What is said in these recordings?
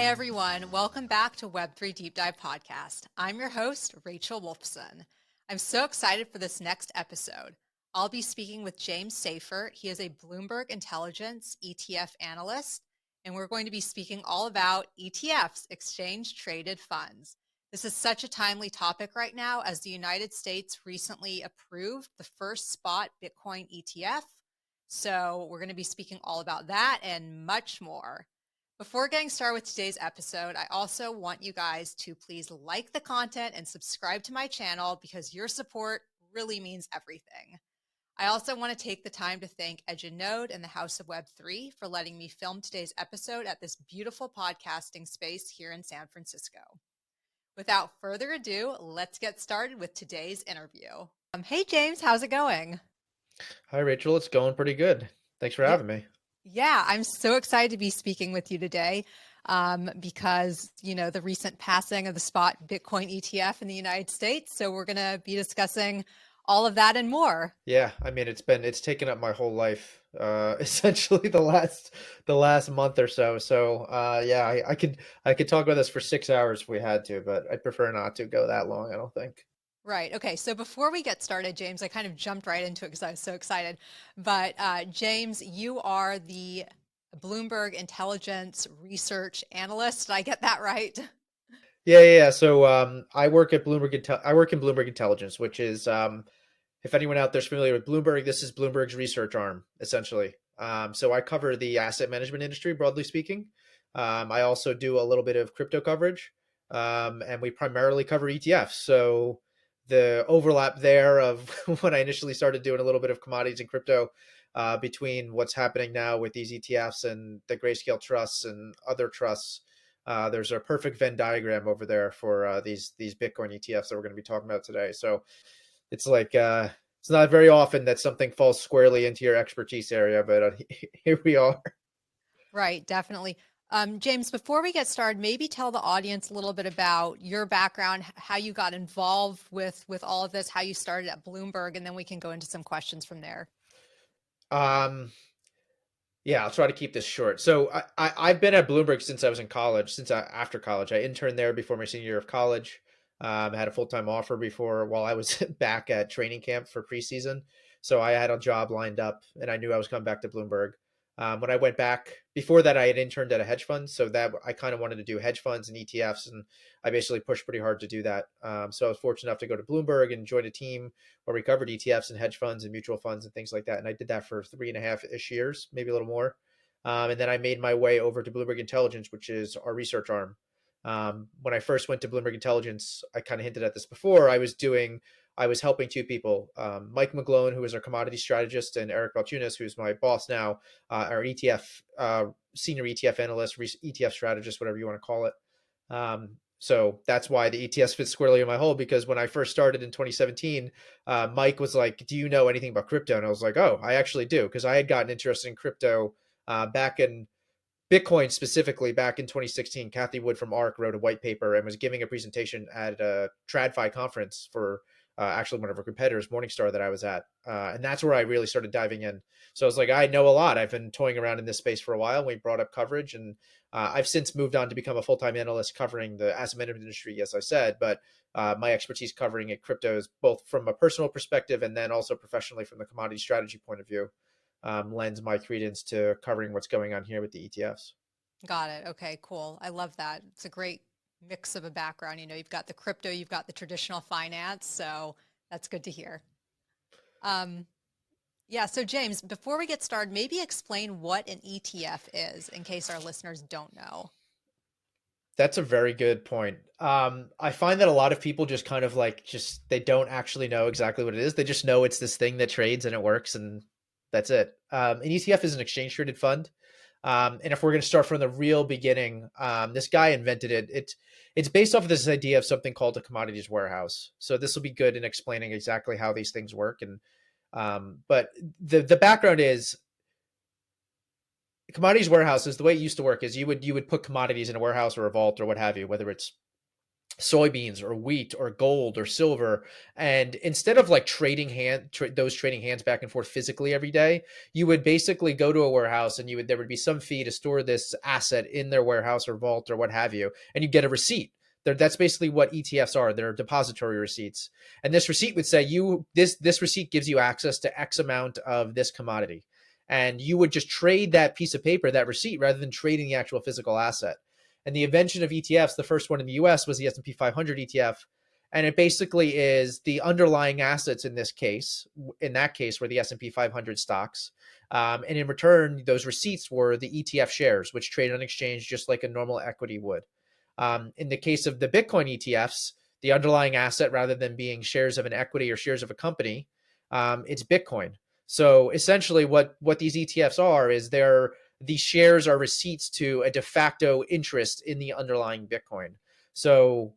everyone, welcome back to Web3 Deep Dive Podcast. I'm your host, Rachel Wolfson. I'm so excited for this next episode. I'll be speaking with James Seyffart. He is a Bloomberg Intelligence ETF analyst, and we're going to be speaking all about ETFs, exchange-traded funds. This is such a timely topic right now as the United States recently approved the first spot Bitcoin ETF. So we're going to be speaking all about that and much more. Before getting started with today's episode, I also want you guys to please like the content and subscribe to my channel because your support really means everything. I also want to take the time to thank EduNode and the House of Web3 for letting me film today's episode at this beautiful podcasting space here in San Francisco. Without further ado, let's get started with today's interview. Hey, James, how's it going? Hi, Rachel. It's going pretty good. Thanks for having me. Yeah, I'm so excited to be speaking with you today because, the recent passing of the spot Bitcoin ETF in the United States. So we're going to be discussing all of that and more. Yeah, I mean, it's taken up my whole life, essentially the last month or so. So, yeah, I could talk about this for 6 hours if we had to, but I'd prefer not to go that long, I don't think. Right. Okay. So before we get started, James, I kind of jumped right into it because I was so excited. But James, you are the Bloomberg Intelligence Research Analyst. Did I get that right? Yeah. So, I work in Bloomberg Intelligence, which is, if anyone out there's familiar with Bloomberg, this is Bloomberg's research arm, essentially. So I cover the asset management industry, broadly speaking. I also do a little bit of crypto coverage, and we primarily cover ETFs. So the overlap there of when I initially started doing a little bit of commodities and crypto, between what's happening now with these ETFs and the Grayscale trusts and other trusts, there's a perfect Venn diagram over there for these Bitcoin ETFs that we're going to be talking about today. So it's like it's not very often that something falls squarely into your expertise area, but here we are. Right, definitely. James, before we get started, maybe tell the audience a little bit about your background, how you got involved with all of this, how you started at Bloomberg, and then we can go into some questions from there. Um, yeah, I'll try to keep this short. So I've been at Bloomberg since I was in college, after college. I interned there before my senior year of college. I had a full-time offer before while I was back at training camp for preseason. So I had a job lined up and I knew I was coming back to Bloomberg. When I went back before that, I had interned at a hedge fund. So that I kind of wanted to do hedge funds and ETFs. And I basically pushed pretty hard to do that. So I was fortunate enough to go to Bloomberg and join a team where we covered ETFs and hedge funds and mutual funds and things like that. And I did that for 3.5-ish years, maybe a little more. And then I made my way over to Bloomberg Intelligence, which is our research arm. When I first went to Bloomberg Intelligence, I kind of hinted at this before. I was helping two people, Mike McGlone, who is our commodity strategist, and Eric Balchunas, who's my boss now, our ETF, senior ETF analyst, ETF strategist, whatever you want to call it. So that's why the ETFs fit squarely in my hole, because when I first started in 2017, Mike was like, do you know anything about crypto? And I was like, oh, I actually do, because I had gotten interested in crypto back in Bitcoin specifically back in 2016. Kathy Wood from ARC wrote a white paper and was giving a presentation at a TradFi conference for actually one of our competitors, Morningstar, that I was at. And that's where I really started diving in. So I was like, I know a lot. I've been toying around in this space for a while. We brought up coverage, and I've since moved on to become a full-time analyst covering the asset management industry, as I said. But my expertise covering it, crypto, is both from a personal perspective and then also professionally from the commodity strategy point of view. Lends my credence to covering what's going on here with the ETFs. Got it. Okay, cool. I love that. It's a great mix of a background. You've got the crypto, you've got the traditional finance. So that's good to hear. Yeah. So James, before we get started, maybe explain what an ETF is in case our listeners don't know. That's a very good point. I find that a lot of people just kind of they don't actually know exactly what it is. They just know it's this thing that trades and it works, and that's it. An ETF is an exchange traded fund. And if we're going to start from the real beginning, this guy invented it. It's based off of this idea of something called a commodities warehouse. So this will be good in explaining exactly how these things work. And but the background is, commodities warehouses, the way it used to work is you would put commodities in a warehouse or a vault or what have you, whether it's soybeans or wheat or gold or silver. And instead of like those trading hands back and forth physically every day, you would basically go to a warehouse and there would be some fee to store this asset in their warehouse or vault or what have you, and you get a receipt. That's basically what ETFs are. They're depository receipts. And this receipt would say this receipt gives you access to X amount of this commodity. And you would just trade that piece of paper, that receipt, rather than trading the actual physical asset. And the invention of ETFs, the first one in the US was the S&P 500 ETF. And it basically is the underlying assets in this case, in that case, were the S&P 500 stocks. And in return, those receipts were the ETF shares, which trade on exchange just like a normal equity would. In the case of the Bitcoin ETFs, the underlying asset, rather than being shares of an equity or shares of a company, it's Bitcoin. So essentially what these ETFs are is these shares are receipts to a de facto interest in the underlying Bitcoin. So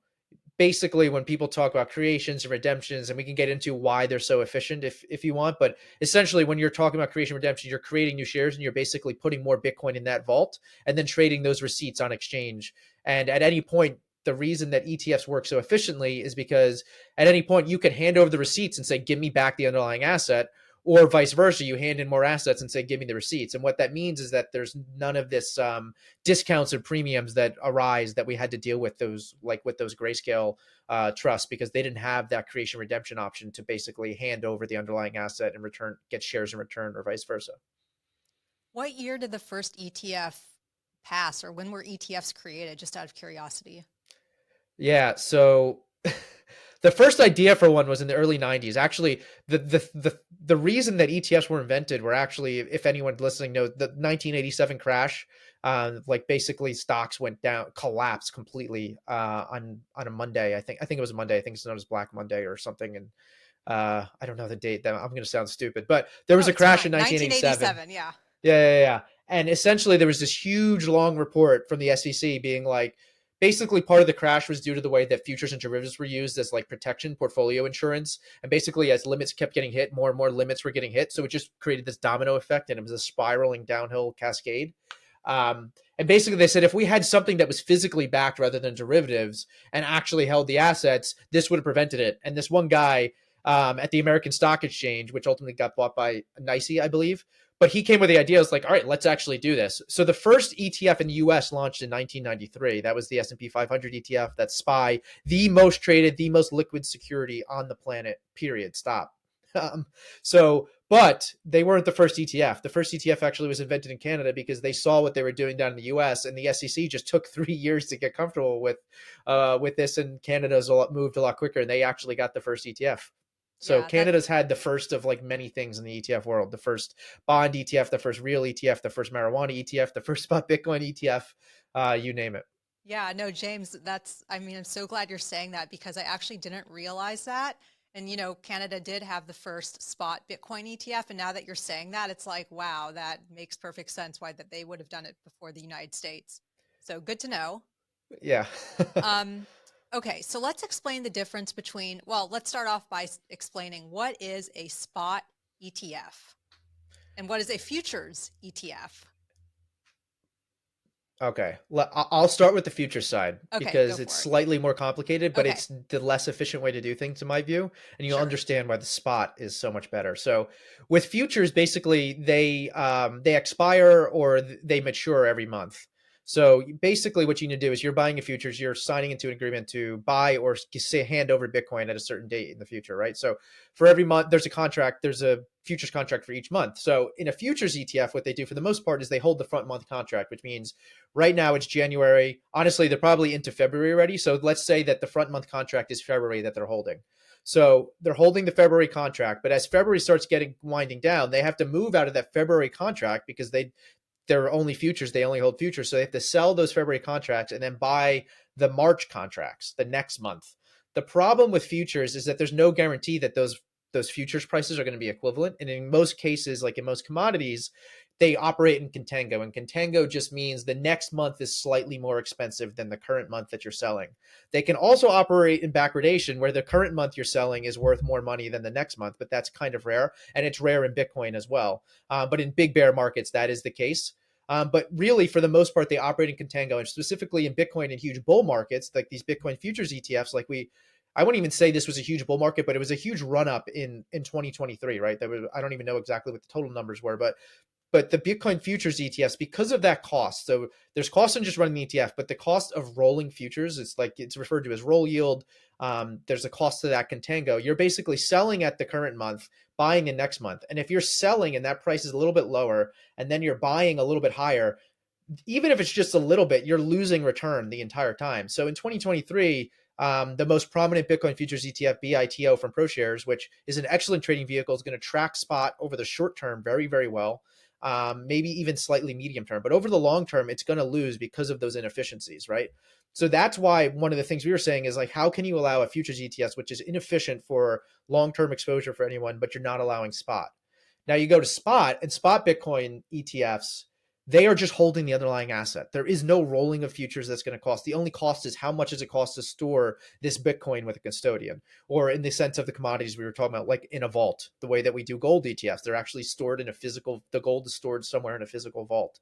basically when people talk about creations and redemptions, and we can get into why they're so efficient if you want, but essentially when you're talking about creation and redemption, you're creating new shares and you're basically putting more Bitcoin in that vault and then trading those receipts on exchange. And at any point, the reason that ETFs work so efficiently is because at any point you can hand over the receipts and say, give me back the underlying asset, or vice versa, you hand in more assets and say, give me the receipts. And what that means is that there's none of this discounts and premiums that arise that we had to deal with those grayscale trusts, because they didn't have that creation redemption option to basically hand over the underlying asset and get shares in return, or vice versa. What year did the first ETF pass, or when were ETFs created, just out of curiosity? Yeah, so the first idea for one was in the early 90s. Actually, the reason that ETFs were invented were actually, if anyone listening knows, the 1987 crash. Like basically stocks went down, collapsed completely on a Monday. I think it was a Monday. I think it's known as Black Monday or something. And I don't know the date. I'm going to sound stupid, but there was No, a it's crash fine. in 1987. 1987, yeah. Yeah. And essentially, there was this huge long report from the SEC being like, basically, part of the crash was due to the way that futures and derivatives were used as like protection, portfolio insurance. And basically, as limits kept getting hit, more and more limits were getting hit. So it just created this domino effect, and it was a spiraling downhill cascade. And basically, they said if we had something that was physically backed rather than derivatives and actually held the assets, this would have prevented it. And this one guy at the American Stock Exchange, which ultimately got bought by NYSE, I believe, but he came with the idea. It was like, all right, let's actually do this. So the first ETF in the US launched in 1993. That was the S&P 500 ETF. That's SPY, the most traded, the most liquid security on the planet, period. Stop. But they weren't the first ETF. The first ETF actually was invented in Canada because they saw what they were doing down in the US, and the SEC just took 3 years to get comfortable with this, and Canada's moved a lot quicker, and they actually got the first ETF. So Yeah, that Canada's had the first of like many things in the ETF world: the first bond ETF, the first real ETF, the first marijuana ETF, the first spot Bitcoin ETF, you name it. Yeah, no, James, I'm so glad you're saying that, because I actually didn't realize that. And, Canada did have the first spot Bitcoin ETF. And now that you're saying that, it's like, wow, that makes perfect sense why that they would have done it before the United States. So good to know. Yeah. Um, okay, so let's explain the difference between, well, let's start off by explaining what is a spot ETF and what is a futures ETF. Okay. I'll start with the future side Okay, go because it's for it. slightly more complicated, but Okay, it's the less efficient way to do things in my view, and you'll sure. understand why the spot is so much better. So, with futures, basically they expire or they mature every month. So basically, what you need to do is you're buying a futures, you're signing into an agreement to buy or say hand over Bitcoin at a certain date in the future, right? So for every month, there's a futures contract for each month. So in a futures ETF, what they do for the most part is they hold the front month contract, which means right now it's January. Honestly, they're probably into February already. So let's say that the front month contract is February that they're holding. So they're holding the February contract, but as February starts getting winding down, they have to move out of that February contract because they're only futures. They only hold futures. So they have to sell those February contracts and then buy the March contracts the next month. The problem with futures is that there's no guarantee that those futures prices are going to be equivalent. And in most cases, like in most commodities, they operate in contango. And contango just means the next month is slightly more expensive than the current month that you're selling. They can also operate in backwardation, where the current month you're selling is worth more money than the next month, but that's kind of rare. And it's rare in Bitcoin as well. But in big bear markets, that is the case. But really, for the most part, they operate in contango, and specifically in Bitcoin in huge bull markets, like these Bitcoin futures ETFs, I wouldn't even say this was a huge bull market, but it was a huge run up in 2023, right? I don't even know exactly what the total numbers were, but the Bitcoin futures ETFs, because of that cost, so there's cost in just running the ETF, but the cost of rolling futures, it's referred to as roll yield. There's a cost to that contango. You're basically selling at the current month, buying in next month. And if you're selling and that price is a little bit lower, and then you're buying a little bit higher, even if it's just a little bit, you're losing return the entire time. So in 2023, the most prominent Bitcoin futures ETF, BITO from ProShares, which is an excellent trading vehicle, is going to track spot over the short term very, very well, maybe even slightly medium term. But over the long term, it's going to lose because of those inefficiencies, right? So that's why one of the things we were saying is like, how can you allow a futures ETF, which is inefficient for long-term exposure for anyone, but you're not allowing spot? Now you go to spot, and spot Bitcoin ETFs, they are just holding the underlying asset. There is no rolling of futures that's going to cost. The only cost is how much does it cost to store this Bitcoin with a custodian, or in the sense of the commodities we were talking about, like in a vault, the way that we do gold ETFs. They're actually stored in a physical, the gold is stored somewhere in a physical vault.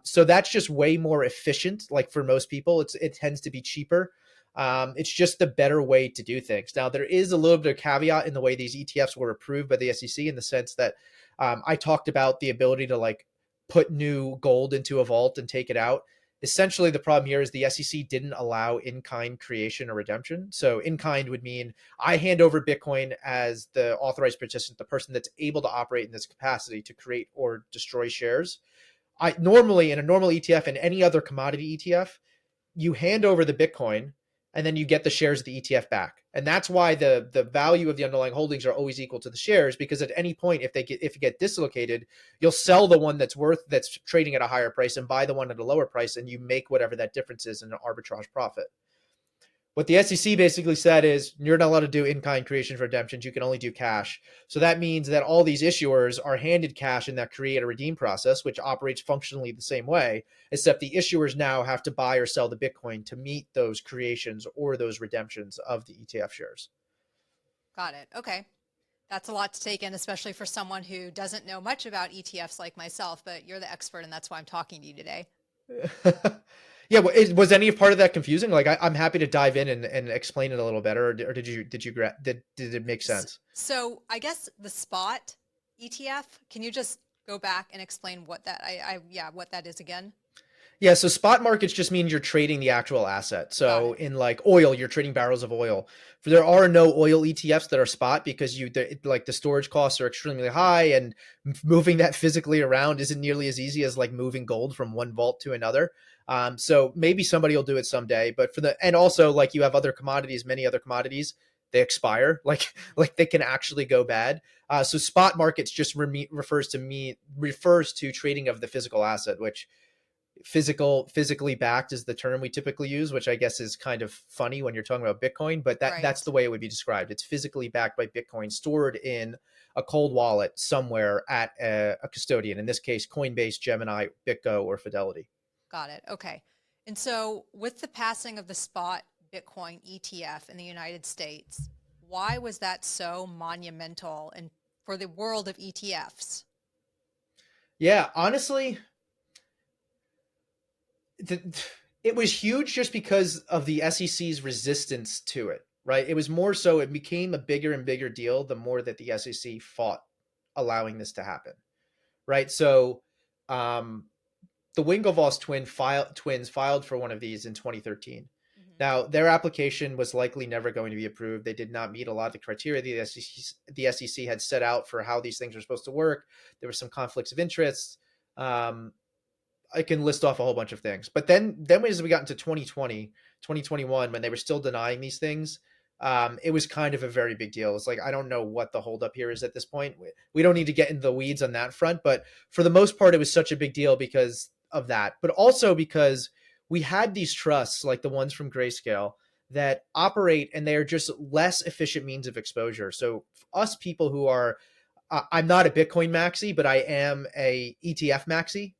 So that's just way more efficient. Like for most people, it tends to be cheaper. It's just the better way to do things. Now, there is a little bit of caveat in the way these ETFs were approved by the SEC, in the sense that I talked about the ability to like put new gold into a vault and take it out. Essentially, the problem here is the SEC didn't allow in-kind creation or redemption. So in-kind would mean I hand over Bitcoin as the authorized participant, the person that's able to operate in this capacity to create or destroy shares. I normally, in a normal ETF and any other commodity ETF, you hand over the Bitcoin and then you get the shares of the ETF back. And that's why the value of the underlying holdings are always equal to the shares, because at any point, if you get dislocated, you'll sell the one that's trading at a higher price and buy the one at a lower price, and you make whatever that difference is in an arbitrage profit. What the SEC basically said is you're not allowed to do in-kind creation for redemptions. You can only do cash. So that means that all these issuers are handed cash in that create or redeem process, which operates functionally the same way, except the issuers now have to buy or sell the Bitcoin to meet those creations or those redemptions of the ETF shares. Got it. Okay. That's a lot to take in, especially for someone who doesn't know much about ETFs like myself, but you're the expert, and that's why I'm talking to you today. Yeah, was any part of that confusing? Like, I'm happy to dive in and explain it a little better, or did it make sense? So I guess the spot ETF, can you just go back and explain what that what that is again? Yeah, so spot markets just means you're trading the actual asset. So in like oil, you're trading barrels of oil. There are no oil ETFs that are spot, because the storage costs are extremely high, and moving that physically around isn't nearly as easy as like moving gold from one vault to another. So maybe somebody will do it someday, but and also, like, you have other commodities, many other commodities, they expire, like they can actually go bad. So spot markets just refers to trading of the physical asset, which physically backed is the term we typically use, which I guess is kind of funny when you're talking about Bitcoin, but that's the way it would be described. It's physically backed by Bitcoin, stored in a cold wallet somewhere at a custodian, in this case Coinbase, Gemini, BitGo, or Fidelity. Got it. Okay. And so with the passing of the spot Bitcoin ETF in the United States, why was that so monumental and for the world of ETFs? Yeah, honestly, it was huge just because of the SEC's resistance to it, right? It was more so, it became a bigger and bigger deal the more that the SEC fought allowing this to happen, right? So the Winklevoss twins filed for one of these in 2013. Mm-hmm. Now, their application was likely never going to be approved. They did not meet a lot of the criteria the SEC had set out for how these things are supposed to work. There were some conflicts of interest. I can list off a whole bunch of things. But then as we got into 2020, 2021, when they were still denying these things, it was kind of a very big deal. It's like, I don't know what the holdup here is at this point. We don't need to get into the weeds on that front, but for the most part, it was such a big deal because of that. But also because we had these trusts, like the ones from Grayscale, that operate, and they are just less efficient means of exposure. So us people who are I'm not a Bitcoin maxi, but I am a ETF maxi.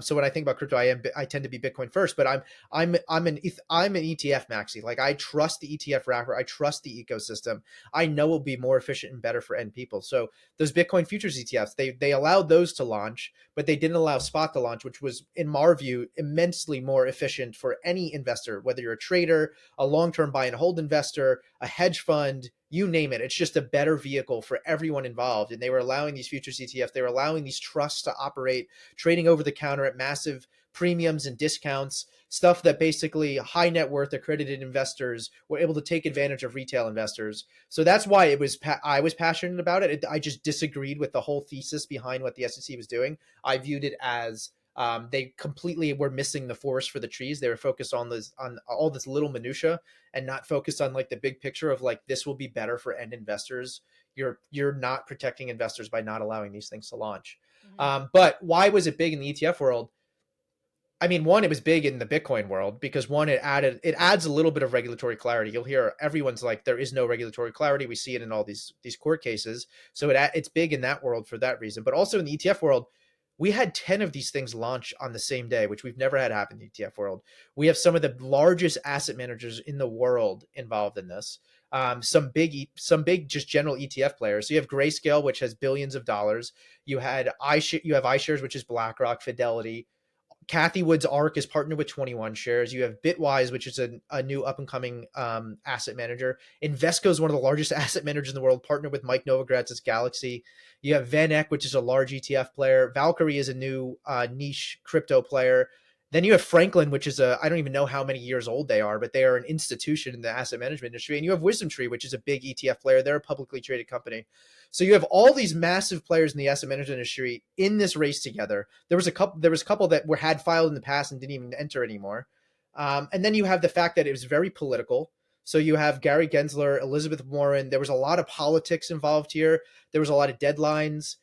So when I think about crypto, I tend to be Bitcoin first, but I'm an ETF maxi. Like I trust the ETF wrapper, I trust the ecosystem. I know it will be more efficient and better for end people. So those Bitcoin futures ETFs, they allowed those to launch, but they didn't allow spot to launch, which was, in our view, immensely more efficient for any investor, whether you're a trader, a long-term buy and hold investor, a hedge fund, you name it. It's just a better vehicle for everyone involved. And they were allowing these futures ETFs, they were allowing these trusts to operate, trading over the counter at massive premiums and discounts, stuff that basically high net worth accredited investors were able to take advantage of retail investors. So that's why I was passionate about it. I just disagreed with the whole thesis behind what the SEC was doing. I viewed it as they completely were missing the forest for the trees. They were focused on all this little minutia and not focused on like the big picture of like, this will be better for end investors. You're not protecting investors by not allowing these things to launch. Mm-hmm. But why was it big in the ETF world? I mean, one, it was big in the Bitcoin world because one, it adds a little bit of regulatory clarity. You'll hear everyone's like, there is no regulatory clarity. We see it in all these court cases. So it's big in that world for that reason. But also in the ETF world, we had 10 of these things launch on the same day, which we've never had happen in the ETF world. We have some of the largest asset managers in the world involved in this. Some big just general ETF players. So you have Grayscale, which has billions of dollars. You have iShares, which is BlackRock, Fidelity. Kathy Wood's ARK is partnered with 21 Shares. You have Bitwise, which is a new up and coming asset manager. Invesco is one of the largest asset managers in the world, partnered with Mike Novogratz's Galaxy. You have VanEck, which is a large ETF player. Valkyrie is a new niche crypto player. Then you have Franklin, which is I don't even know how many years old they are, but they are an institution in the asset management industry. And you have Wisdom Tree, which is a big ETF player. They're a publicly traded company. So you have all these massive players in the asset management industry in this race together. There was a couple that had filed in the past and didn't even enter anymore. And then you have the fact that it was very political. So you have Gary Gensler, Elizabeth Warren. There was a lot of politics involved here. There was a lot of deadlines.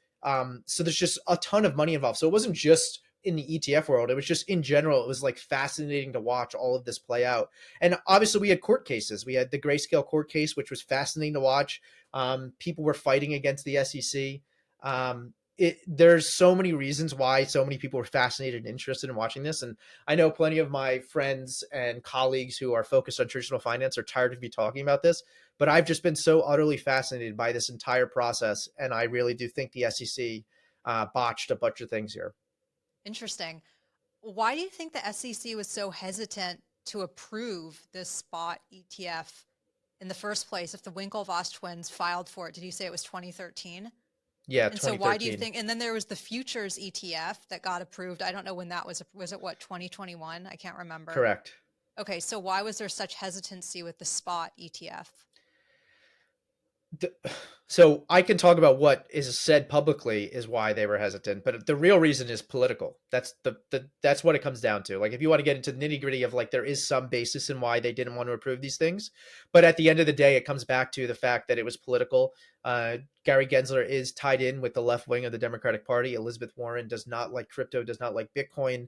So there's just a ton of money involved. So it wasn't just in the ETF world. It was just in general, it was like fascinating to watch all of this play out. And obviously we had court cases. We had the Grayscale court case, which was fascinating to watch. People were fighting against the SEC. There's so many reasons why so many people were fascinated and interested in watching this. And I know plenty of my friends and colleagues who are focused on traditional finance are tired of me talking about this, but I've just been so utterly fascinated by this entire process. And I really do think the SEC botched a bunch of things here. Interesting. Why do you think the SEC was so hesitant to approve this spot ETF in the first place? If the Winklevoss twins filed for it, did you say it was 2013? Yeah, and so why do you think, and then there was the futures ETF that got approved. I don't know when that was it what, 2021? I can't remember. Correct. Okay, so why was there such hesitancy with the spot ETF? So I can talk about what is said publicly is why they were hesitant, but the real reason is political. That's that's what it comes down to. Like if you want to get into the nitty gritty of like, there is some basis in why they didn't want to approve these things, but at the end of the day, it comes back to the fact that it was political. Gary Gensler is tied in with the left wing of the Democratic Party. Elizabeth Warren does not like crypto, does not like Bitcoin,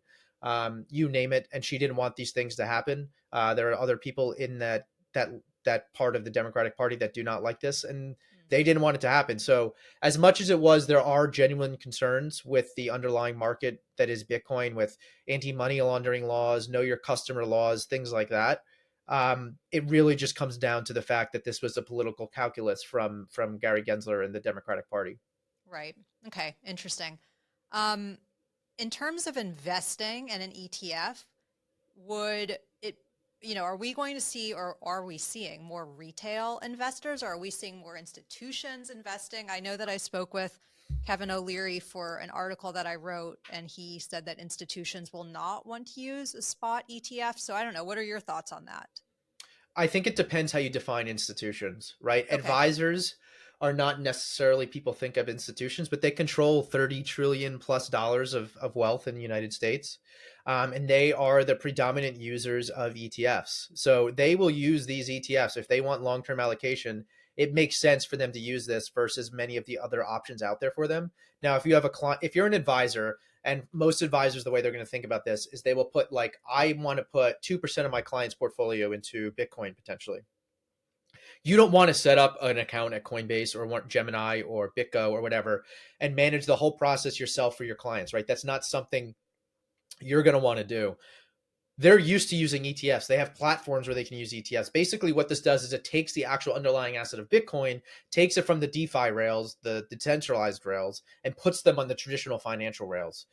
you name it, and she didn't want these things to happen. There are other people in that part of the Democratic Party that do not like this, and they didn't want it to happen. So as much as it was, there are genuine concerns with the underlying market that is Bitcoin, with anti-money laundering laws, know your customer laws, things like that. It really just comes down to the fact that this was a political calculus from Gary Gensler and the Democratic Party. Right. Okay. Interesting. In terms of investing in an ETF, would it, are we going to see, or are we seeing more retail investors, or are we seeing more institutions investing? I know that I spoke with Kevin O'Leary for an article that I wrote, and he said that institutions will not want to use a spot ETF. So I don't know. What are your thoughts on that? I think it depends how you define institutions, right? Okay. Advisors are not necessarily people think of institutions, but they control $30 trillion plus of wealth in the United States. And they are the predominant users of ETFs. So they will use these ETFs. If they want long-term allocation, it makes sense for them to use this versus many of the other options out there for them. Now, if you have a client, if you're an advisor, and most advisors, the way they're going to think about this is they will put like, I want to put 2% of my client's portfolio into Bitcoin potentially. You don't want to set up an account at Coinbase or want Gemini or BitGo or whatever and manage the whole process yourself for your clients, right? That's not something you're going to want to do. They're used to using ETFs. They have platforms where they can use ETFs. Basically, what this does is it takes the actual underlying asset of Bitcoin, takes it from the DeFi rails, the decentralized rails, and puts them on the traditional financial rails.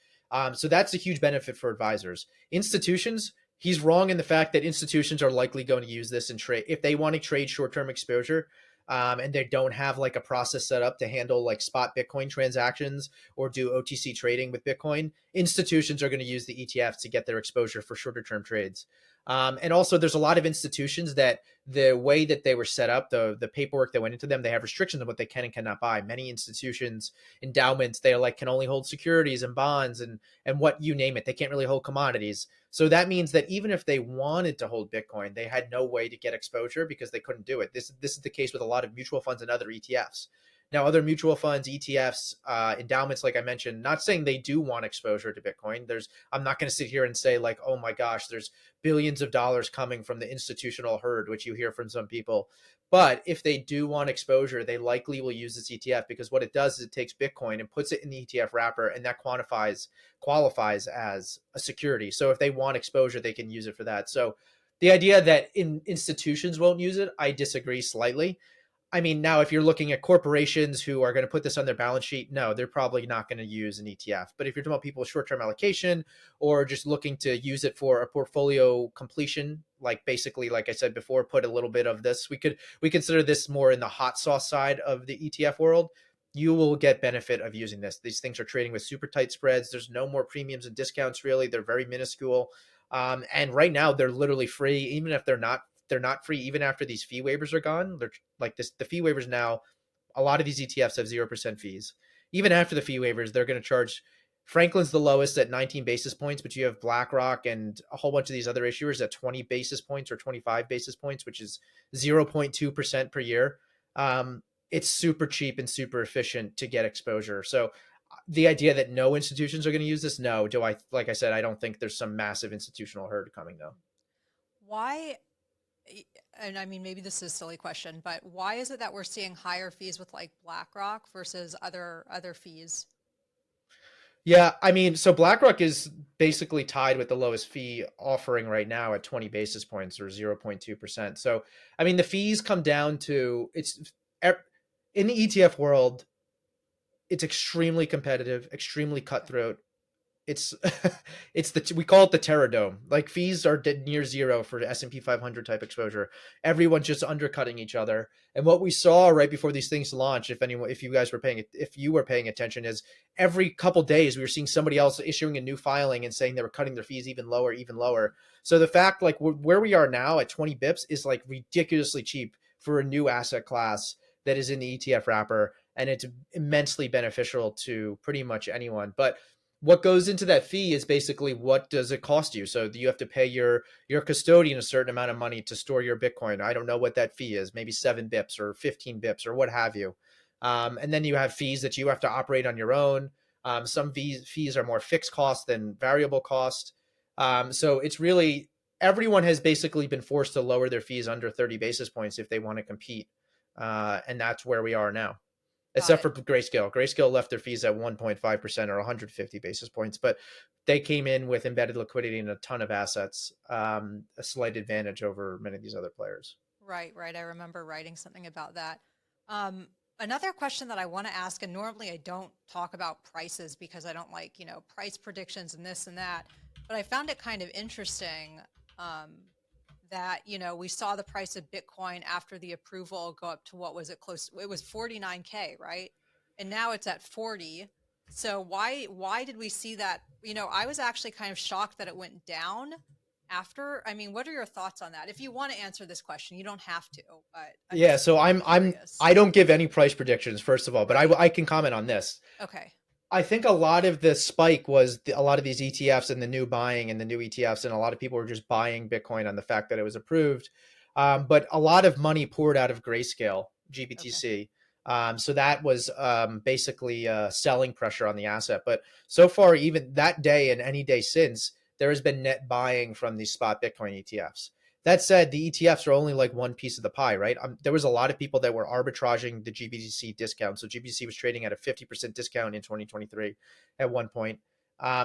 So that's a huge benefit for advisors. Institutions, he's wrong in the fact that institutions are likely going to use this and trade if they want to trade short-term exposure. And they don't have like a process set up to handle like spot Bitcoin transactions or do OTC trading with Bitcoin. Institutions are going to use the ETFs to get their exposure for shorter term trades. And also, there's a lot of institutions that the way that they were set up, the paperwork that went into them, they have restrictions on what they can and cannot buy. Many institutions, endowments, they like can only hold securities and bonds and what you name it. They can't really hold commodities. So that means that even if they wanted to hold Bitcoin, they had no way to get exposure because they couldn't do it. This is the case with a lot of mutual funds and other ETFs. Now, other mutual funds, ETFs, endowments, like I mentioned, not saying they do want exposure to Bitcoin. I'm not going to sit here and say like, oh my gosh, there's billions of dollars coming from the institutional herd, which you hear from some people. But if they do want exposure, they likely will use this ETF because what it does is it takes Bitcoin and puts it in the ETF wrapper, and that qualifies as a security. So if they want exposure, they can use it for that. So the idea that institutions won't use it, I disagree slightly. I mean, now if you're looking at corporations who are going to put this on their balance sheet, no, they're probably not going to use an ETF. But if you're talking about people with short-term allocation or just looking to use it for a portfolio completion, like basically, like I said before, put a little bit of this, we consider this more in the hot sauce side of the ETF world. You will get benefit of using this. These things are trading with super tight spreads. There's no more premiums and discounts really. They're very minuscule. And right now they're literally free, even if they're not free even after these fee waivers are gone. They're like this, the fee waivers now, a lot of these ETFs have 0% fees. Even after the fee waivers, they're going to charge. Franklin's the lowest at 19 basis points, but you have BlackRock and a whole bunch of these other issuers at 20 basis points or 25 basis points, which is 0.2% per year. It's super cheap and super efficient to get exposure. So the idea that no institutions are going to use this, no. Like I said, I don't think there's some massive institutional herd coming though. Why, and I mean, maybe this is a silly question, but why is it that we're seeing higher fees with like BlackRock versus other fees? Yeah, I mean, so BlackRock is basically tied with the lowest fee offering right now at 20 basis points or 0.2%. So, I mean, the fees come down to in the ETF world, it's extremely competitive, extremely Okay. cutthroat. It's we call it the Terror Dome. Like fees are near zero for S&P 500 type exposure. Everyone's just undercutting each other. And what we saw right before these things launched, if you were paying attention, is every couple days we were seeing somebody else issuing a new filing and saying they were cutting their fees even lower, even lower. So the fact like where we are now at 20 bips is like ridiculously cheap for a new asset class that is in the ETF wrapper, and it's immensely beneficial to pretty much anyone. But what goes into that fee is basically what does it cost you. So you have to pay your custodian a certain amount of money to store your Bitcoin. I don't know what that fee is, maybe 7 bips or 15 bips or what have you. And then you have fees that you have to operate on your own. Some fees are more fixed cost than variable cost. So it's really everyone has basically been forced to lower their fees under 30 basis points if they want to compete. And that's where we are now, Got except it. for Grayscale. Grayscale left their fees at 1.5% or 150 basis points, but they came in with embedded liquidity and a ton of assets, a slight advantage over many of these other players. Right, right. I remember writing something about that. Um, Another question that I want to ask, and normally I don't talk about prices because I don't like, price predictions and this and that, but I found it kind of interesting um, that, we saw the price of Bitcoin after the approval go up to what was it close? It was 49K, right? And now it's at 40. So why did we see that? I was actually kind of shocked that it went down after. I mean, what are your thoughts on that? If you want to answer this question, you don't have to, but I'm Yeah, just so kind of curious. I don't give any price predictions first of all, but Right. I can comment on this. Okay. I think a lot of the spike was a lot of these ETFs and the new buying and the new ETFs, and a lot of people were just buying Bitcoin on the fact that it was approved. But a lot of money poured out of Grayscale, Okay. GBTC. So that was basically selling pressure on the asset. But so far, even that day and any day since, there has been net buying from these spot Bitcoin ETFs. That said, the ETFs are only like one piece of the pie, right? There was a lot of people that were arbitraging the GBTC discount. So GBTC was trading at a 50% discount in 2023 at one point.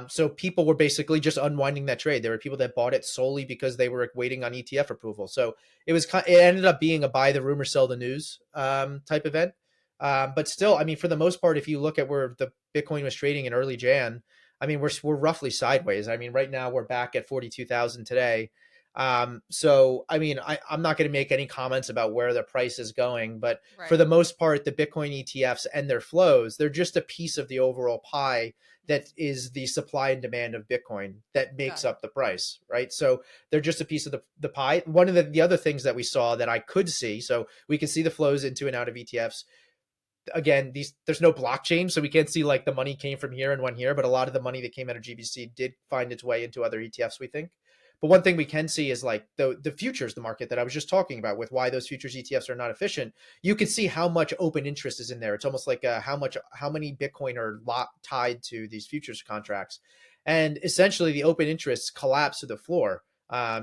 So people were basically just unwinding that trade. There were people that bought it solely because they were waiting on ETF approval. So it ended up being a buy the rumor, sell the news type event. But still, I mean, for the most part, if you look at where the Bitcoin was trading in early Jan, I mean, we're roughly sideways. I mean, right now we're back at 42,000 today. So I mean, I'm not going to make any comments about where the price is going, but for Right. the most part, the Bitcoin ETFs and their flows, they're just a piece of the overall pie that is the supply and demand of Bitcoin that makes Got it. up the price, right? So they're just a piece of the pie. One of the other things that we saw that I could see, so we can see the flows into and out of ETFs. Again, there's no blockchain, so we can't see like the money came from here and went here, but a lot of the money that came out of GBC did find its way into other ETFs, we think. But one thing we can see is like the futures, the market that I was just talking about with why those futures ETFs are not efficient. You can see how much open interest is in there. It's almost like how many Bitcoin are tied to these futures contracts, and essentially the open interest collapsed to the floor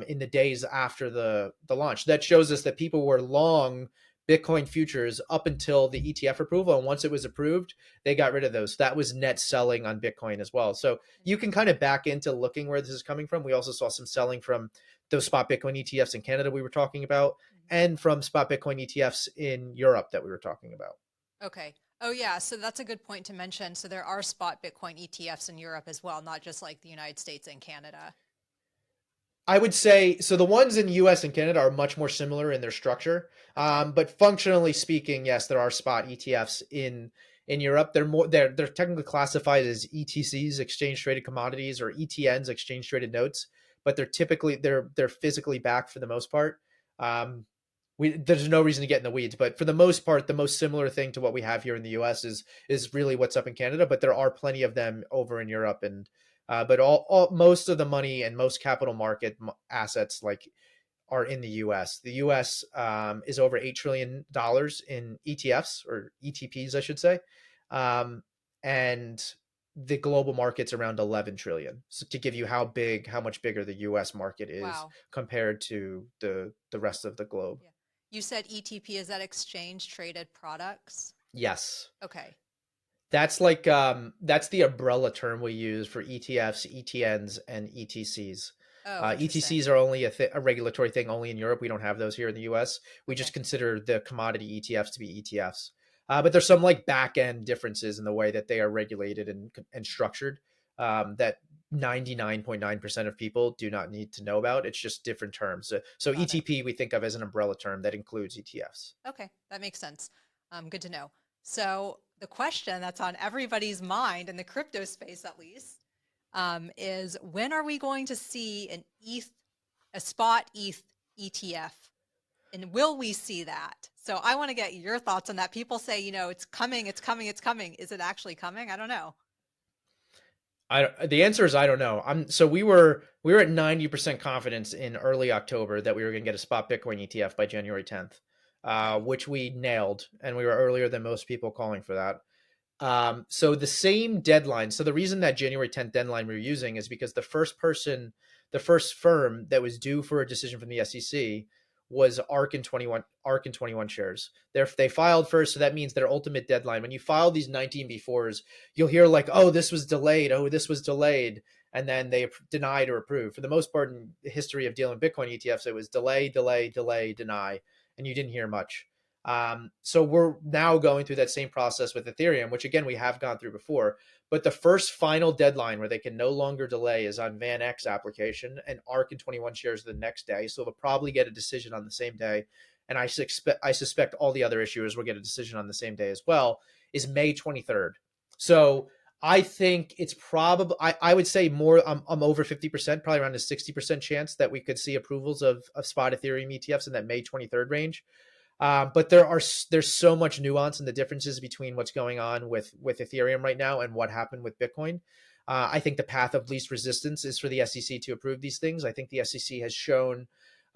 in the days after the launch. That shows us that people were long Bitcoin futures up until the ETF approval. And once it was approved, they got rid of those. That was net selling on Bitcoin as well. So you can kind of back into looking where this is coming from. We also saw some selling from those spot Bitcoin ETFs in Canada we were talking about, and from spot Bitcoin ETFs in Europe that we were talking about. Okay. Oh, yeah. So that's a good point to mention. So there are spot Bitcoin ETFs in Europe as well, not just like the United States and Canada. I would say so. The ones in US and Canada are much more similar in their structure, Okay. but functionally speaking, yes, there are spot ETFs in Europe. They're technically classified as ETCs, exchange traded commodities, or ETNs, exchange traded notes, but they're physically backed for the most part. Um, there's no reason to get in the weeds, but for the most part, the most similar thing to what we have here in the U.S. is really what's up in Canada. But there are plenty of them over in Europe, and but all most of the money and most capital market assets like are in the U.S. The U.S. Is over $8 trillion in ETFs or ETPs, I should say, um, and the global market's around 11 trillion. So to give you how much bigger the U.S. market is Wow. compared to the rest of the globe. Yeah. You said ETP, is that exchange traded products? Yes. Okay. That's the umbrella term we use for ETFs, ETNs, and ETCs. Oh, interesting. ETCs are only a regulatory thing only in Europe. We don't have those here in the US. We just Okay. consider the commodity ETFs to be ETFs. But there's some like back end differences in the way that they are regulated and structured that 99.9% of people do not need to know about. It's just different terms. So Got it. ETP we think of as an umbrella term that includes ETFs. Okay. That makes sense. Good to know. So the question that's on everybody's mind in the crypto space, at least, is when are we going to see a spot ETH ETF? And will we see that? So I want to get your thoughts on that. People say, it's coming, it's coming, it's coming. Is it actually coming? I don't know. The answer is I don't know. We were at 90% confidence in early October that we were going to get a spot Bitcoin ETF by January 10th, Okay. which we nailed, and we were earlier than most people calling for that. So the same deadline. So the reason that January 10th deadline we were using is because the first firm that was due for a decision from the SEC was ARK and 21 shares. They filed first, so that means their ultimate deadline. When you file these 19B4s, you'll hear like, oh, this was delayed. Oh, this was delayed. And then they denied or approved. For the most part in the history of dealing Bitcoin ETFs, it was delay, delay, delay, deny, and you didn't hear much. So we're now going through that same process with Ethereum, which again, we have gone through before. But the first final deadline where they can no longer delay is on Van X application, and ARK and 21 shares the next day. So they'll probably get a decision on the same day. And I suspect all the other issuers will get a decision on the same day as well, is May 23rd. So I think it's probably, I would say more, I'm over 50%, probably around a 60% chance that we could see approvals of spot Ethereum ETFs in that May 23rd range. But there's so much nuance in the differences between what's going on with Ethereum right now and what happened with Bitcoin. I think the path of least resistance is for the SEC to approve these things. I think the SEC has shown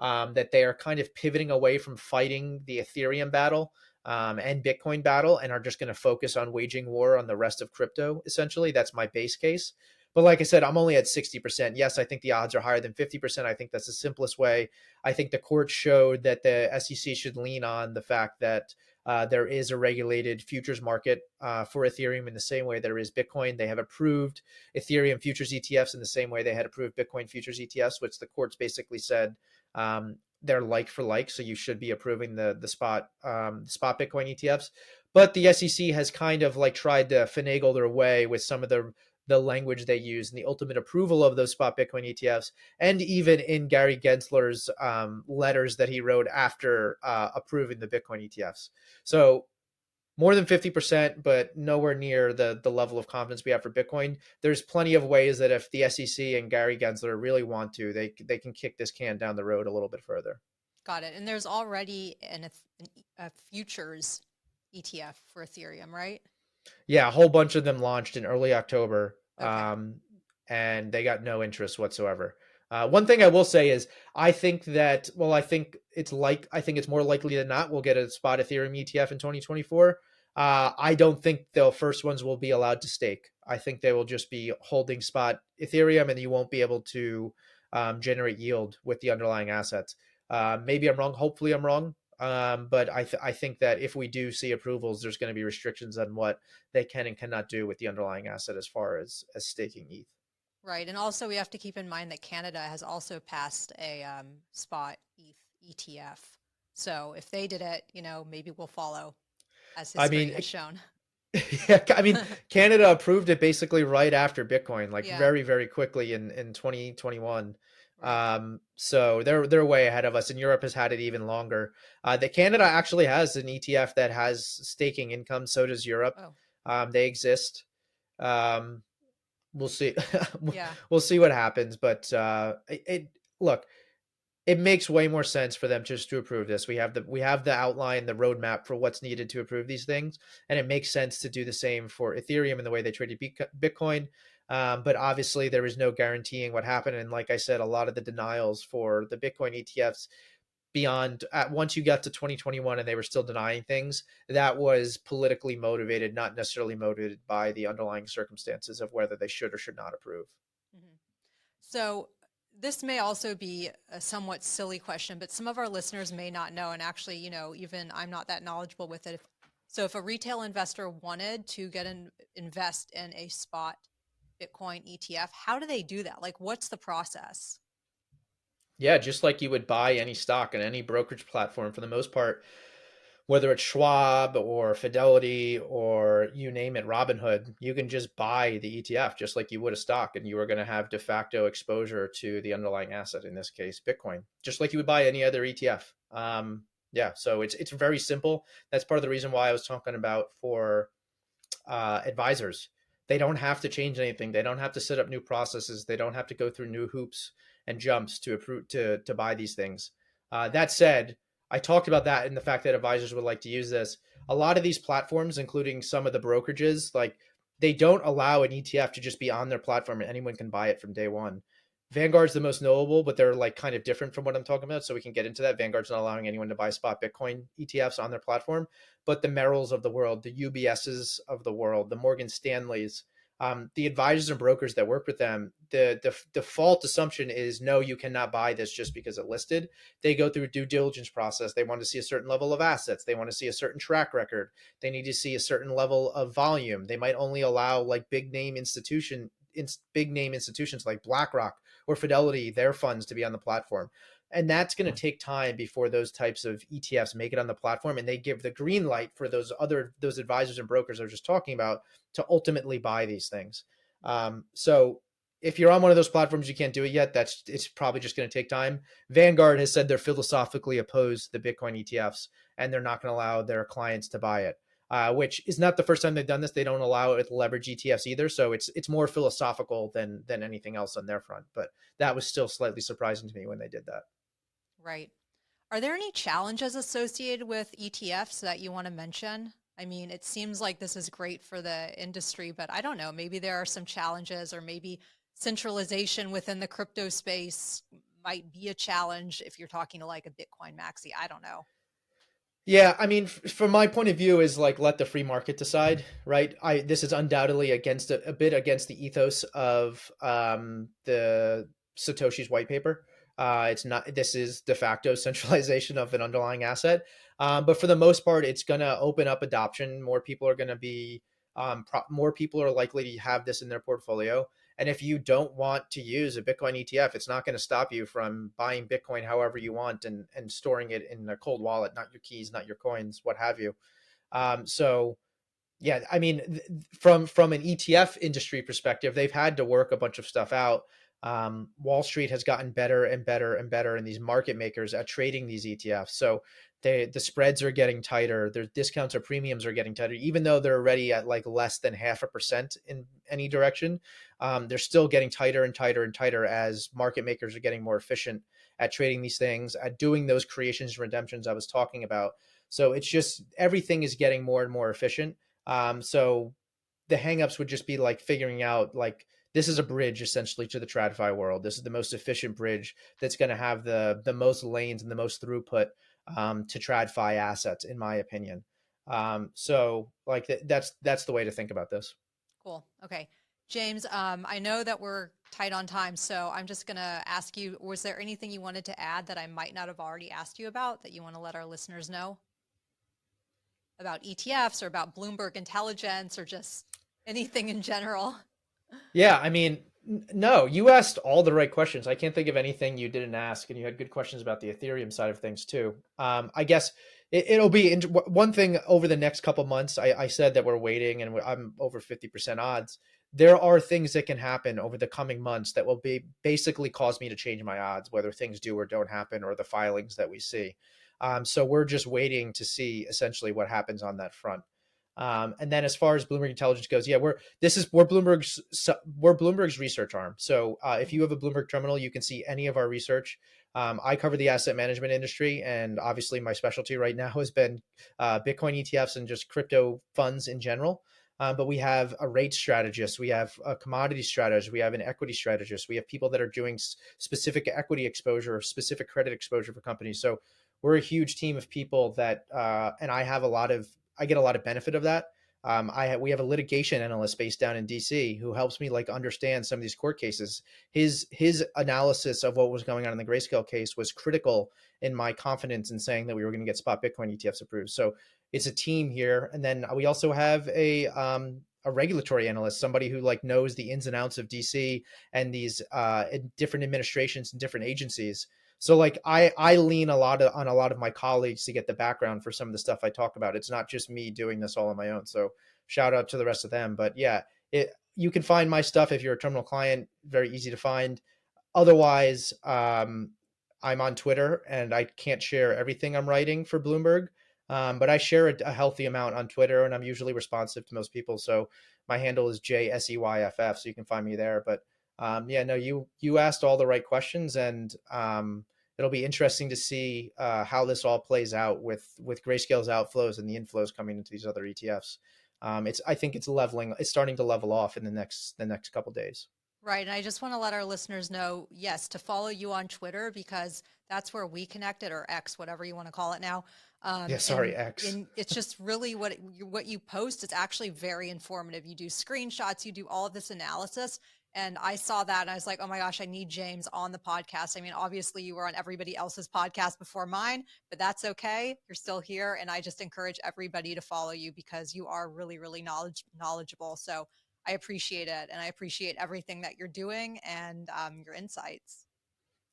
that they are kind of pivoting away from fighting the Ethereum battle and Bitcoin battle and are just going to focus on waging war on the rest of crypto. Essentially, that's my base case. But like I said, I'm only at 60%. Yes, I think the odds are higher than 50%. I think that's the simplest way. I think the court showed that the SEC should lean on the fact that there is a regulated futures market for Ethereum in the same way there is Bitcoin. They have approved Ethereum futures ETFs in the same way they had approved Bitcoin futures ETFs, which the courts basically said they're like for like. So you should be approving the spot Bitcoin ETFs. But the SEC has kind of like tried to finagle their way with some of the language they use and the ultimate approval of those spot Bitcoin ETFs, and even in Gary Gensler's letters that he wrote after approving the Bitcoin ETFs. So more than 50%, but nowhere near the level of confidence we have for Bitcoin. There's plenty of ways that if the SEC and Gary Gensler really want to, they can kick this can down the road a little bit further. Got it. And there's already a futures ETF for Ethereum, right? Yeah, a whole bunch of them launched in early October, Okay. and they got no interest whatsoever. One thing I will say is, I think that, well, I think it's more likely than not we'll get a spot Ethereum ETF in 2024. I don't think the first ones will be allowed to stake. I think they will just be holding spot Ethereum, and you won't be able to generate yield with the underlying assets. Maybe I'm wrong. Hopefully, I'm wrong. But I think that if we do see approvals, there's going to be restrictions on what they can and cannot do with the underlying asset as far as staking ETH. Right. And also, we have to keep in mind that Canada has also passed a spot ETH ETF. So if they did it, maybe we'll follow, as I history mean, has shown. yeah, I mean, Canada approved it basically right after Bitcoin, like Yeah. very, very quickly in 2021. Right. So they're way ahead of us, and Europe has had it even longer. The Canada actually has an ETF that has staking income. So does Europe. Oh, They exist. Um, we'll see. yeah. We'll see what happens. But look, it makes way more sense for them just to approve this. We have the outline, the roadmap for what's needed to approve these things, and it makes sense to do the same for Ethereum in the way they traded Bitcoin. But obviously, there is no guaranteeing what happened, and like I said, a lot of the denials for the Bitcoin ETFs beyond once you got to 2021 and they were still denying things, that was politically motivated, not necessarily motivated by the underlying circumstances of whether they should or should not approve. Mhm. So this may also be a somewhat silly question, but some of our listeners may not know. And actually, even I'm not that knowledgeable with it. So if a retail investor wanted to invest in a spot Bitcoin ETF, how do they do that? Like, what's the process? Yeah, just like you would buy any stock on any brokerage platform for the most part, whether it's Schwab or Fidelity or you name it, Robinhood, you can just buy the ETF just like you would a stock, and you are going to have de facto exposure to the underlying asset, in this case, Bitcoin, just like you would buy any other ETF. Yeah, so it's very simple. That's part of the reason why I was talking about for advisors. They don't have to change anything. They don't have to set up new processes. They don't have to go through new hoops and jumps to approve to buy these things. That said, I talked about that and the fact that advisors would like to use this. A lot of these platforms, including some of the brokerages, like they don't allow an ETF to just be on their platform and anyone can buy it from day one. Vanguard's the most knowable, but they're like kind of different from what I'm talking about. So we can get into that. Vanguard's not allowing anyone to buy spot Bitcoin ETFs on their platform, but the Merrills of the world, the UBSs of the world, the Morgan Stanleys, the advisors and brokers that work with them, the default assumption is no, you cannot buy this just because it listed. They go through a due diligence process. They want to see a certain level of assets. They want to see a certain track record. They need to see a certain level of volume. They might only allow like big name institutions like BlackRock or Fidelity, their funds to be on the platform. And that's going to take time before those types of ETFs make it on the platform, and they give the green light for those advisors and brokers I was just talking about to ultimately buy these things. So if you're on one of those platforms, you can't do it yet. It's probably just going to take time. Vanguard has said they're philosophically opposed to the Bitcoin ETFs, and they're not going to allow their clients to buy it. Which is not the first time they've done this. They don't allow it with leverage ETFs either, so it's more philosophical than anything else on their front. But that was still slightly surprising to me when they did that. Right. Are there any challenges associated with ETFs that you want to mention? I mean, it seems like this is great for the industry, but I don't know. Maybe there are some challenges, or maybe centralization within the crypto space might be a challenge if you're talking to like a Bitcoin maxi. I don't know. Yeah, I mean, from my point of view, is like let the free market decide, right? This is undoubtedly against a bit against the ethos of the Satoshi's white paper. It's not. This is de facto centralization of an underlying asset, but for the most part, it's going to open up adoption. More people are going to be more people are likely to have this in their portfolio. And if you don't want to use a Bitcoin ETF, it's not going to stop you from buying Bitcoin however you want and storing it in a cold wallet, not your keys, not your coins, what have you. So yeah, I mean, from an ETF industry perspective, they've had to work a bunch of stuff out. Wall Street has gotten better and better and better, and these market makers at trading these ETFs. So the spreads are getting tighter. Their discounts or premiums are getting tighter, even though they're already at like less than 0.5% in any direction. They're still getting tighter and tighter and tighter as market makers are getting more efficient at trading these things, at doing those creations and redemptions I was talking about. So it's just everything is getting more and more efficient. So the hangups would just be like figuring out like this is a bridge essentially to the TradFi world. This is the most efficient bridge that's going to have the most lanes and the most throughput to TradFi assets, in my opinion. So like that's the way to think about this. Cool. Okay. James, I know that we're tight on time, so I'm just going to ask you, was there anything you wanted to add that I might not have already asked you about that you want to let our listeners know about ETFs or about Bloomberg Intelligence or just anything in general? Yeah, I mean, no, you asked all the right questions. I can't think of anything you didn't ask, and you had good questions about the Ethereum side of things too. I guess it'll be one thing over the next couple months. I said that we're waiting, and I'm over 50% odds. There are things that can happen over the coming months that will be basically cause me to change my odds, whether things do or don't happen, or the filings that we see. So we're just waiting to see essentially what happens on that front. And then as far as Bloomberg Intelligence goes, yeah, we're Bloomberg's research arm. So if you have a Bloomberg terminal, you can see any of our research. I cover the asset management industry, and obviously my specialty right now has been Bitcoin ETFs and just crypto funds in general. But we have a rate strategist, we have a commodity strategist, we have an equity strategist, we have people that are doing specific equity exposure, specific credit exposure for companies. So we're a huge team of people that, and I get a lot of benefit of that. We have a litigation analyst based down in DC who helps me like understand some of these court cases. His analysis of what was going on in the Grayscale case was critical in my confidence in saying that we were going to get spot Bitcoin ETFs approved. So it's a team here, and then we also have a regulatory analyst, somebody who like knows the ins and outs of DC and these different administrations and different agencies. So like I lean on a lot of my colleagues to get the background for some of the stuff I talk about. It's not just me doing this all on my own. So shout out to the rest of them. But yeah, you can find my stuff if you're a terminal client. Very easy to find. Otherwise, I'm on Twitter and I can't share everything I'm writing for Bloomberg, but I share a healthy amount on Twitter, and I'm usually responsive to most people. So my handle is JSEYFF, so you can find me there. But yeah, no, you asked all the right questions, and it'll be interesting to see how this all plays out with Grayscale's outflows and the inflows coming into these other ETFs. I think it's starting to level off in the next couple of days. Right. And I just want to let our listeners know, yes, to follow you on Twitter, because that's where we connected, or X, whatever you want to call it now. Yeah, sorry, X. And it's just really what you post is actually very informative. You do screenshots, you do all of this analysis. And I saw that and I was like, oh my gosh, I need James on the podcast. I mean, obviously you were on everybody else's podcast before mine, but that's okay. You're still here. And I just encourage everybody to follow you because you are really, really knowledgeable. So I appreciate it. And I appreciate everything that you're doing and your insights.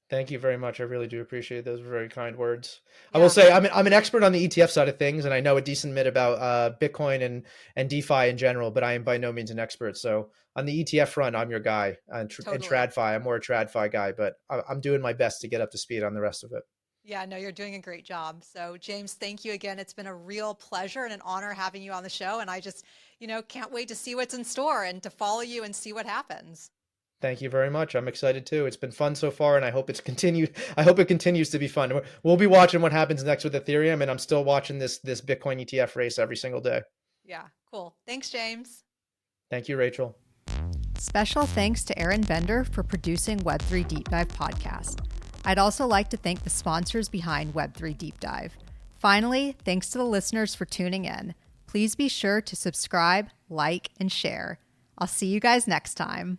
Thank you very much. I really do appreciate those very kind words. I will Yeah, say I'm an expert on the ETF side of things, and I know a decent bit about Bitcoin and DeFi in general, but I am by no means an expert. So on the ETF front, I'm your guy, and totally. TradFi, I'm more a TradFi guy, but I'm doing my best to get up to speed on the rest of it. Yeah, no, you're doing a great job. So James, thank you again. It's been a real pleasure and an honor having you on the show. And I just, can't wait to see what's in store and to follow you and see what happens. Thank you very much. I'm excited too. It's been fun so far, and I hope it's continued. I hope it continues to be fun. We'll be watching what happens next with Ethereum, and I'm still watching this Bitcoin ETF race every single day. Yeah, cool. Thanks, James. Thank you, Rachel. Special thanks to Aaron Bender for producing Web3 Deep Dive podcast. I'd also like to thank the sponsors behind Web3 Deep Dive. Finally, thanks to the listeners for tuning in. Please be sure to subscribe, like, and share. I'll see you guys next time.